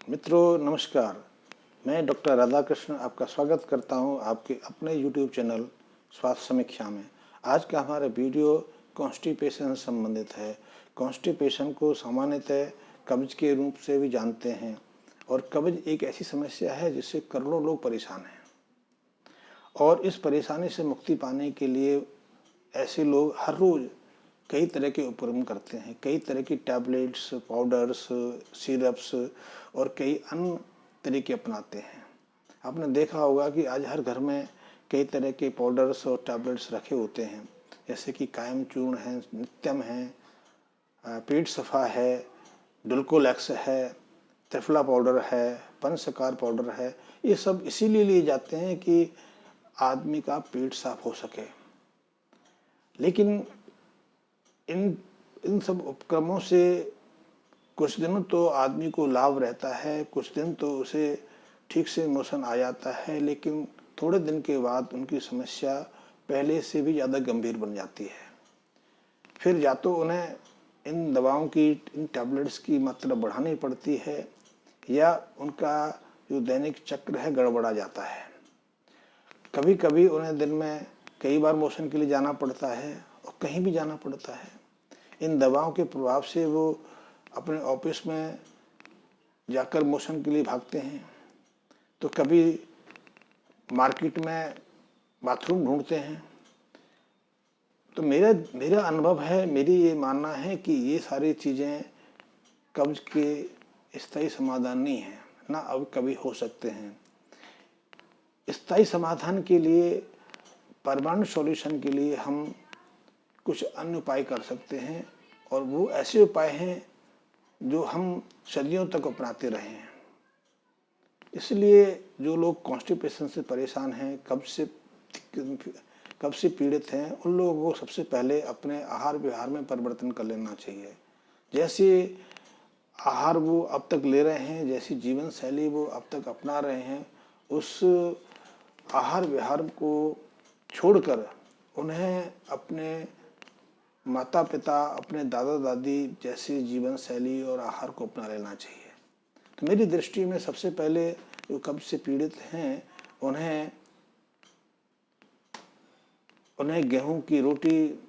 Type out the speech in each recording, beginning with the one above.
मित्रों नमस्कार। मैं डॉक्टर राधाकृष्ण आपका स्वागत करता हूं आपके अपने YouTube चैनल स्वास्थ्य समीक्षा में। आज का हमारा वीडियो कॉन्स्टिपेशन से संबंधित है। कॉन्स्टिपेशन को सामान्यतः कब्ज के रूप से भी जानते हैं और कब्ज एक ऐसी समस्या है जिससे करोड़ों लोग परेशान हैं और इस परेशानी से मुक्ति पाने के लिए ऐसे लोग हर रोज़ कई तरह के उपक्रम करते हैं। कई तरह की टैबलेट्स, पाउडर्स, सिरप्स और कई अन्य तरीके अपनाते हैं। आपने देखा होगा कि आज हर घर में कई तरह के पाउडर्स और टैबलेट्स रखे होते हैं, जैसे कि कायम चूर्ण है, नित्यम है, पेट सफ़ा है, डुल्कोलैक्स है, त्रिफला पाउडर है, पंचसकार पाउडर है। ये सब इसीलिए लिए जाते हैं कि आदमी का पेट साफ हो सके। लेकिन इन सब उपक्रमों से कुछ दिनों तो आदमी को लाभ रहता है, कुछ दिन तो उसे ठीक से मोशन आ जाता है, लेकिन थोड़े दिन के बाद उनकी समस्या पहले से भी ज़्यादा गंभीर बन जाती है। फिर या तो उन्हें इन दवाओं की, इन टैबलेट्स की मात्रा बढ़ानी पड़ती है या उनका जो दैनिक चक्र है गड़बड़ा जाता है। कभी कभी उन्हें दिन में कई बार मोशन के लिए जाना पड़ता है और कहीं भी जाना पड़ता है। इन दवाओं के प्रभाव से वो अपने ऑफिस में जाकर मोशन के लिए भागते हैं, तो कभी मार्केट में बाथरूम ढूंढते हैं। तो मेरा अनुभव है, मेरी ये मानना है कि ये सारी चीज़ें कब्ज के स्थायी समाधान नहीं है, ना अब कभी हो सकते हैं। स्थायी समाधान के लिए, परमानेंट सॉल्यूशन के लिए हम कुछ अन्य उपाय कर सकते हैं और वो ऐसे उपाय हैं जो हम सदियों तक अपनाते रहे हैं। इसलिए जो लोग कॉन्स्टिपेशन से परेशान हैं, कब्ज से पीड़ित हैं, उन लोगों को सबसे पहले अपने आहार विहार में परिवर्तन कर लेना चाहिए। जैसे आहार वो अब तक ले रहे हैं, जैसी जीवन शैली वो अब तक अपना रहे हैं, उस आहार विहार को छोड़कर उन्हें अपने माता पिता, अपने दादा दादी जैसी जीवन शैली और आहार को अपना लेना चाहिए। तो मेरी दृष्टि में सबसे पहले जो कब्ज से पीड़ित हैं उन्हें गेहूं की रोटी,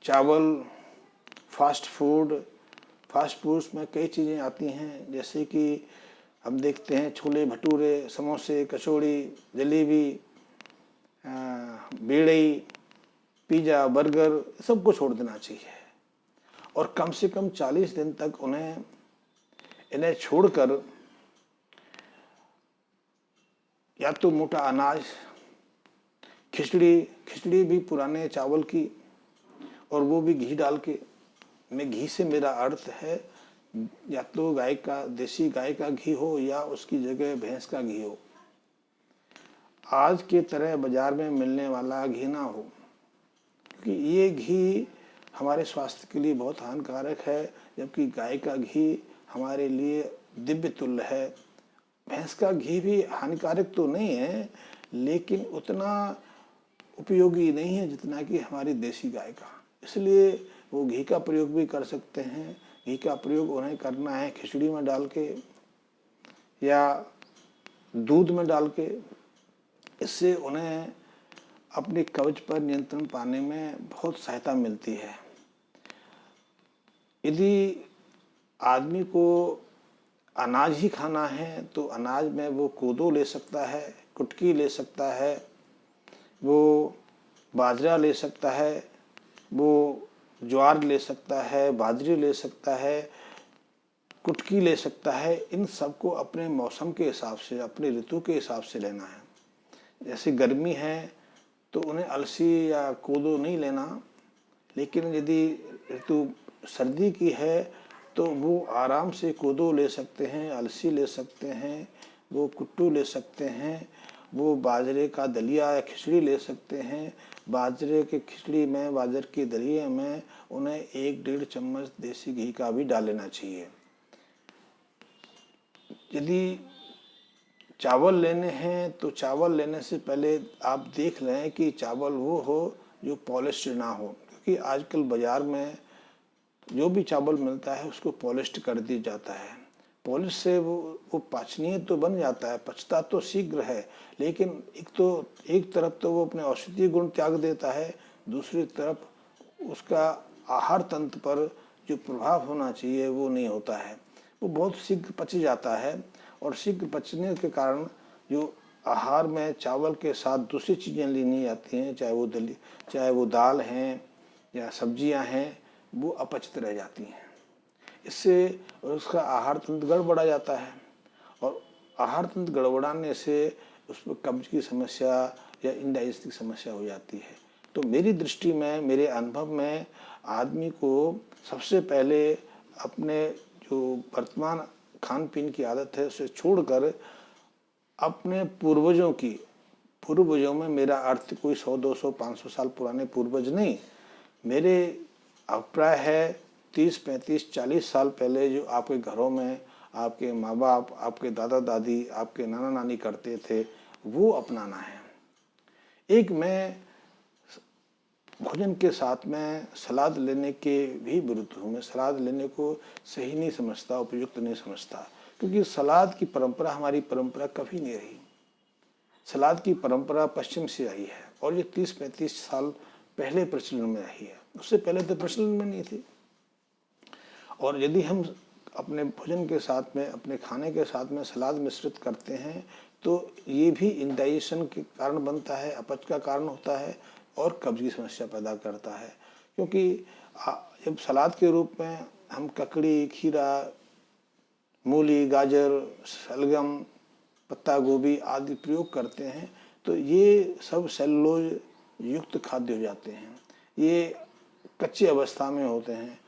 चावल, फास्ट फूड्स में कई चीज़ें आती हैं, जैसे कि हम देखते हैं छोले भटूरे, समोसे, कचौड़ी, जलेबी, बेड़ई, पिज़्ज़ा, बर्गर, सबको छोड़ देना चाहिए और कम से कम 40 दिन तक इन्हें छोड़कर या तो मोटा अनाज, खिचड़ी भी पुराने चावल की और वो भी घी डाल के, में घी से मेरा अर्थ है या तो देसी गाय का घी हो या उसकी जगह भैंस का घी हो। आज के तरह बाजार में मिलने वाला घी ना हो, क्योंकि ये घी हमारे स्वास्थ्य के लिए बहुत हानिकारक है, जबकि गाय का घी हमारे लिए दिव्य तुल्य है। भैंस का घी भी हानिकारक तो नहीं है, लेकिन उतना उपयोगी नहीं है जितना कि हमारी देसी गाय का। इसलिए वो घी का प्रयोग भी कर सकते हैं। घी का प्रयोग उन्हें करना है खिचड़ी में डाल के या दूध में डाल के। इससे उन्हें अपने कब्ज पर नियंत्रण पाने में बहुत सहायता मिलती है। यदि आदमी को अनाज ही खाना है तो अनाज में वो कोदो ले सकता है, कुटकी ले सकता है, वो बाजरा ले सकता है, वो ज्वार ले सकता है, बाजरी ले सकता है, कुटकी ले सकता है। इन सबको अपने मौसम के हिसाब से, अपने ऋतु के हिसाब से लेना है। जैसे गर्मी है तो उन्हें अलसी या कोदो नहीं लेना, लेकिन यदि ऋतु सर्दी की है तो वो आराम से कोदो ले सकते हैं, अलसी ले सकते हैं, वो कुट्टू ले सकते हैं, वो बाजरे का दलिया या खिचड़ी ले सकते हैं। बाजरे के खिचड़ी में, बाजरे के दलिए में उन्हें 1-1.5 चम्मच देसी घी का भी डाल लेना चाहिए। यदि चावल लेने हैं तो चावल लेने से पहले आप देख लें कि चावल वो हो जो पॉलिश्ड ना हो, क्योंकि आजकल बाज़ार में जो भी चावल मिलता है उसको पॉलिश्ड कर दिया जाता है। पॉलिश से वो पाचनीय तो बन जाता है, पचता तो शीघ्र है, लेकिन एक तरफ तो वो अपने औषधीय गुण त्याग देता है, दूसरी तरफ उसका आहार तंत्र पर जो प्रभाव होना चाहिए वो नहीं होता है। वो बहुत शीघ्र पच जाता है और शीघ्र पचने के कारण जो आहार में चावल के साथ दूसरी चीज़ें लेनी आती हैं, चाहे वो दाल हैं या सब्जियां हैं, वो अपचित रह जाती हैं। इससे उसका आहार तंत्र गड़बड़ा जाता है और आहार तंत्र गड़बड़ाने से उसमें कब्ज की समस्या या इंडाइजेशन की समस्या हो जाती है। तो मेरी दृष्टि में, मेरे अनुभव में, आदमी को सबसे पहले अपने जो वर्तमान खान पीन की आदत है उसे छोड़कर अपने पूर्वजों में मेरा अर्थ कोई 100, 200, 500 साल पुराने पूर्वज नहीं, मेरे अभिप्राय है 30, 35, 40 साल पहले जो आपके घरों में आपके माँ बाप, आपके दादा दादी, आपके नाना नानी करते थे, वो अपनाना है। एक मैं भोजन के साथ में सलाद लेने के भी विरुद्ध हूँ। मैं सलाद लेने को सही नहीं समझता, उपयुक्त नहीं समझता, क्योंकि सलाद की परंपरा हमारी परंपरा कभी नहीं रही। सलाद की परंपरा पश्चिम से आई है और ये 30-35 साल पहले प्रचलन में रही है, उससे पहले तो प्रचलन में नहीं थी। और यदि हम अपने भोजन के साथ में, अपने खाने के साथ में सलाद मिश्रित करते हैं तो ये भी इंडाइजेशन के कारण बनता है, अपच का कारण होता है और कब्ज की समस्या पैदा करता है। क्योंकि जब सलाद के रूप में हम ककड़ी, खीरा, मूली, गाजर, शलगम, पत्ता गोभी आदि प्रयोग करते हैं तो ये सब सेलुलोज युक्त खाद्य हो जाते हैं, ये कच्ची अवस्था में होते हैं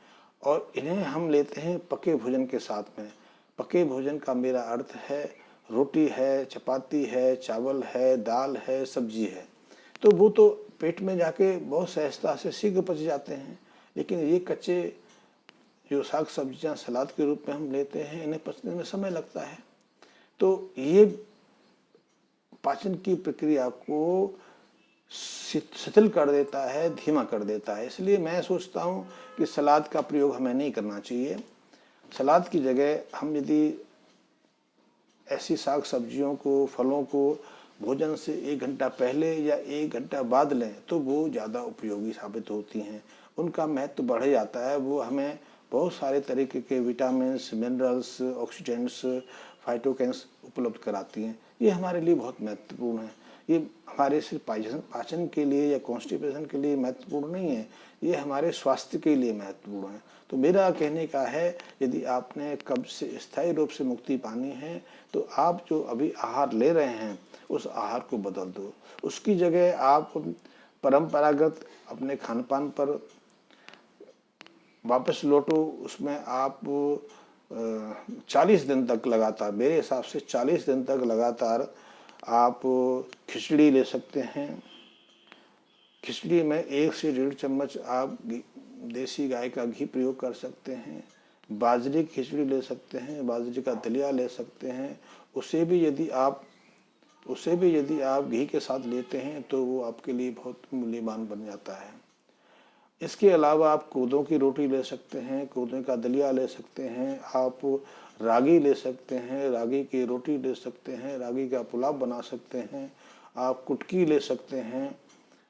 और इन्हें हम लेते हैं पके भोजन के साथ में। पके भोजन का मेरा अर्थ है रोटी है, चपाती है, चावल है, दाल है, सब्जी है, तो वो तो पेट में जाके बहुत सहजता से शीघ्र पच जाते हैं। लेकिन ये कच्चे जो साग सब्जियां सलाद के रूप में हम लेते हैं, इन्हें पचने में समय लगता है, तो ये पाचन की प्रक्रिया को शिथिल कर देता है, धीमा कर देता है। इसलिए मैं सोचता हूँ कि सलाद का प्रयोग हमें नहीं करना चाहिए। सलाद की जगह हम यदि ऐसी साग सब्जियों को, फलों को भोजन से 1 घंटा पहले या 1 घंटा बाद लें तो वो ज़्यादा उपयोगी साबित होती हैं। उनका महत्व बढ़ जाता है, वो हमें बहुत सारे तरीके के विटामिन्स, मिनरल्स, ऑक्सीडेंट्स, फाइटोकेन्स उपलब्ध कराती हैं। ये हमारे लिए बहुत महत्वपूर्ण है। ये हमारे सिर्फ पाचन के लिए या कॉन्स्टिपेशन के लिए महत्वपूर्ण नहीं है, ये हमारे स्वास्थ्य के लिए महत्वपूर्ण है। तो मेरा कहने का है, यदि आपने कब्ज से स्थायी रूप से मुक्ति पानी है तो आप जो अभी आहार ले रहे हैं उस आहार को बदल दो। उसकी जगह आप परंपरागत अपने खान पान पर वापस लौटो। उसमें आप 40 दिन तक लगातार, मेरे हिसाब से 40 दिन तक लगातार आप खिचड़ी ले सकते हैं। खिचड़ी में 1 से 1.5 चम्मच आप देसी गाय का घी प्रयोग कर सकते हैं। बाजरे की खिचड़ी ले सकते हैं, बाजरे का दलिया ले सकते हैं। उसे भी यदि आप घी के साथ लेते हैं तो वो आपके लिए बहुत मूल्यवान बन जाता है। इसके अलावा आप कोदों की रोटी ले सकते हैं, कोदों का दलिया ले सकते हैं, आप रागी ले सकते हैं, रागी की रोटी ले सकते हैं, रागी का पुलाव बना सकते हैं, आप कुटकी ले सकते हैं,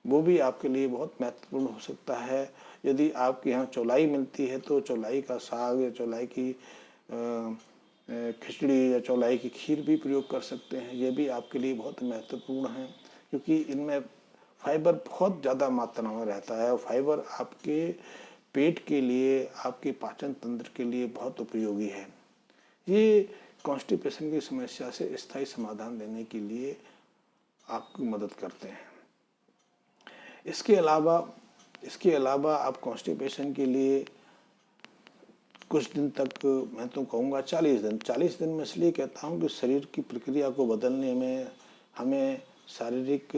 वो भी आपके लिए बहुत महत्वपूर्ण हो सकता है। यदि आपके यहाँ चौलाई मिलती है तो चौलाई का साग या चौलाई की खिचड़ी या चौलाई की खीर भी प्रयोग कर सकते हैं। ये भी आपके लिए बहुत महत्वपूर्ण है, क्योंकि इनमें फाइबर बहुत ज़्यादा मात्रा में रहता है और फाइबर आपके पेट के लिए, आपके पाचन तंत्र के लिए बहुत उपयोगी है। ये कॉन्स्टिपेशन की समस्या से स्थायी समाधान देने के लिए आपकी मदद करते हैं। इसके अलावा आप कॉन्स्टिपेशन के लिए कुछ दिन तक, मैं तो कहूँगा 40 दिन में इसलिए कहता हूँ कि शरीर की प्रक्रिया को बदलने में, हमें शारीरिक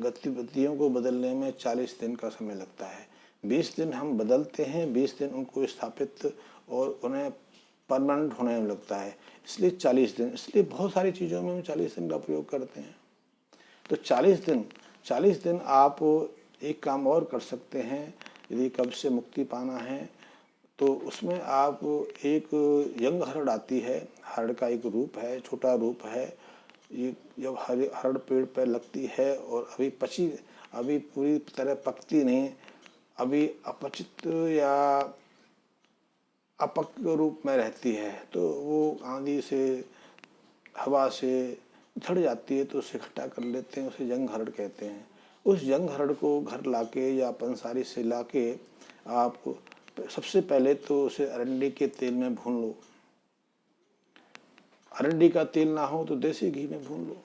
गतिविधियों को बदलने में 40 दिन का समय लगता है। 20 दिन हम बदलते हैं, 20 दिन उनको स्थापित और उन्हें परमानेंट होने में लगता है, इसलिए 40 दिन। इसलिए बहुत सारी चीज़ों में हम 40 दिन का प्रयोग करते हैं। तो 40 दिन आप एक काम और कर सकते हैं। यदि कब्ज से मुक्ति पाना है तो उसमें आप एक यंग हरड़ आती है, हरड़ का एक रूप है, छोटा रूप है। ये जब हरड़ पेड़ पर लगती है और अभी पूरी तरह पकती नहीं, अभी अपचित या अपक रूप में रहती है, तो वो आंधी से, हवा से झड़ जाती है, तो उसे इकट्ठा कर लेते हैं, उसे जंग हरड़ कहते हैं। उस जंग हरड़ को घर लाके या पंसारी से लाके आप सबसे पहले तो उसे अरंडी के तेल में भून लो। अरंडी का तेल ना हो तो देसी घी में भून लो।